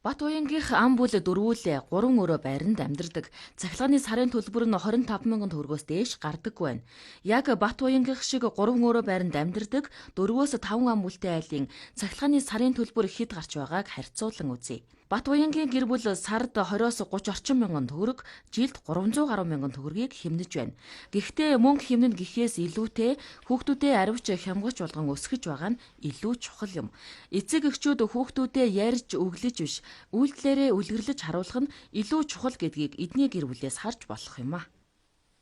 Батбаянгийнх ам бүл дөрвүүлээ 3 өрөө байранд амьдардаг. Цахилгааны сарын төлбөр нь 25,000 төгрөгөөс дээш гардаггүй байна. Яг Батбаянгийнх шиг 3 өрөө байранд амьдардаг 4-өөс 5 ам бүлтэй айлын цахилгааны сарын төлбөр хэд гарч байгааг харьцуулан үзье. Батбаянгийн гэр бүл сард 20-оос 30 орчим мянган төгрөг, жилд 300 гаруй мянган төгрөгийг хэмнэж байна. Гэхдээ мөнгө хэмнэн гэхээс илүүтэй хүүхдүүдээ аривч хямгач болгон өсгөж байгаа нь илүү чухал юм. Эцэг эхчүүд хүүхдүүдээ ярьж өглөж биш, үйлдэлээрээ үлгэрлэж харуулах нь илүү чухал гэдгийг эдний гэр бүлээс харж болох юм а.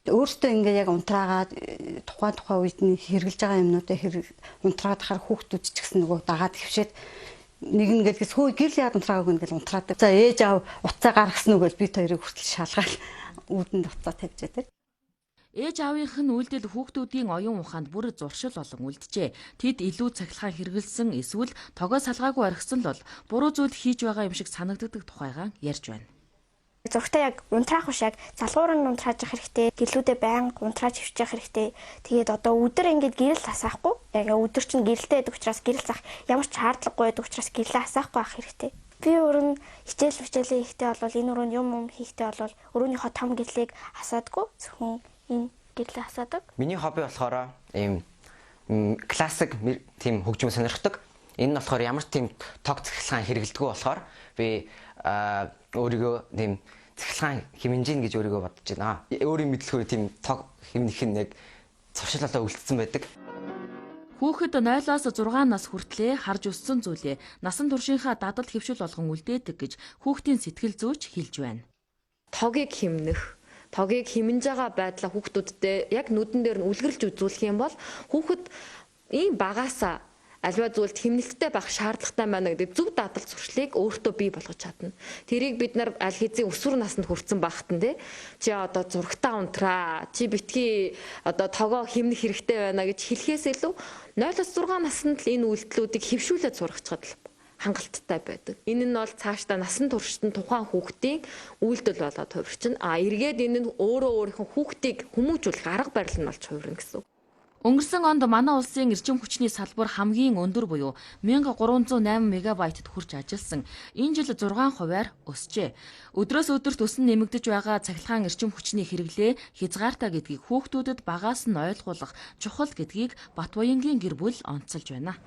Өөртөө ингээ яг унтраагаад тухайн үед нь хэрэгжилж байгаа юмнуудаа унтраагаад хахаар хүүхдүүд ч гэсэн нөгөө дагаад хөвшээд нэг нь гэлээс хөө гэрл яад унтраагүй ингээл унтраадаг. За ээж аав уцаа гаргасан уу гэж бид хоёрыг хүртэл шалгаал үүдэнд уцаа тавьж байдаг. Ээж аавынх нь үйлдэл хүүхдүүдийн оюун ухаанд бүр зуршил олон үлджээ. Тэд илүү цахилгаан хэрэгэлсэн эсвэл тогоо салгаагүй орхисон л бол буруу зүйл хийж байгаа юм шиг санагддаг тухайгаа ярьж байна. Зургтаа яг унтраах биш яг залгуур нь унтрааж явах хэрэгтэй. Гэлүүдээ байнга унтрааж хөвчих хэрэгтэй. Тэгээд одоо өдөр ингээд гэрэл асаахгүй. Яг өдөр чинь гэрэлтэй байдаг учраас гэрэл зах ямар ч шаардлагагүй байдаг учраас гэрэлээ асаахгүй авах хэрэгтэй. Би өрн хичээлээ хийхдээ бол энэ өрөөнд юм хийхдээ бол өрөөнийхөө том гэрлийг асаадгүй. Зөвхөн энэ гэрлээ асаадаг. Миний хобби болохоор ийм классик тийм хөгжим сонирхдаг. Энэ нь болохоор ямар ч тийм тог цахилгаан хэрэгэлдэггүй болохоор би өөрийгөө тийм цахилгаан хэмнэж гэж өөрийгөө бодож байна. Өөрийн мэдлэгээр тийм тог хэмнэх нь яг зуршилалаа үлдсэн байдаг. Хүүхэд 0-аас 6 нас хүртлээр харж өссөн зүйлээ насан туршийнхаа дадал хэвшил болгон үлдээдэг гэж хүүхдийн сэтгэл зүйч хэлж байна. Тогийг хэмнэх, тогийг хэмнэж байгаа байдлаа хүүхдүүдтэй яг нүдэн дээр нь үлгэрлж үзүүлэх юм бол хүүхэд ийм багаасаа аливаа зүйлд хэмнэлттэй байх шаардлагатай байна гэдэг зөв дадал зуршлыг өөртөө бий болгож чадна. Тэрийг бид нар аль хэзээ өсвөр наснд хүрсэн багт нь чи одоо зургатаа унтраа, чи битгий одоо тогоо хэмнэх хэрэгтэй байна гэж хэлэхээс илүү 0-6 наснд л энэ үйлдэлүүдийг хэвшүүлээд сургацгаад л хангалттай байдаг. Энэ нь бол цаашдаа насан туршид нь тухайн хүүхдийн үйлдэл болоод хувирчин. Эргээд энэ нь өөрөө өөрийнхөө хүүхдийг хүмүүжүүлэх арга барил нь болж хувирна гэсэн. Өнгөрсөн онд манай улсын эрчим хүчний салбар хамгийн өндөр буюу 1308 мегабайтд хүрч ажилласан. Энэ жил 6 хувиар өсжээ. Өдрөөс өдөрт өсөн нэмэгдэж байгаа цахилгаан эрчим хүчний хэрэглээ хязгаартай гэдгийг хүүхдүүдэд багаас нь ойлгуулах чухал гэдгийг Батбаянгийн гэр бүл онцолж байна.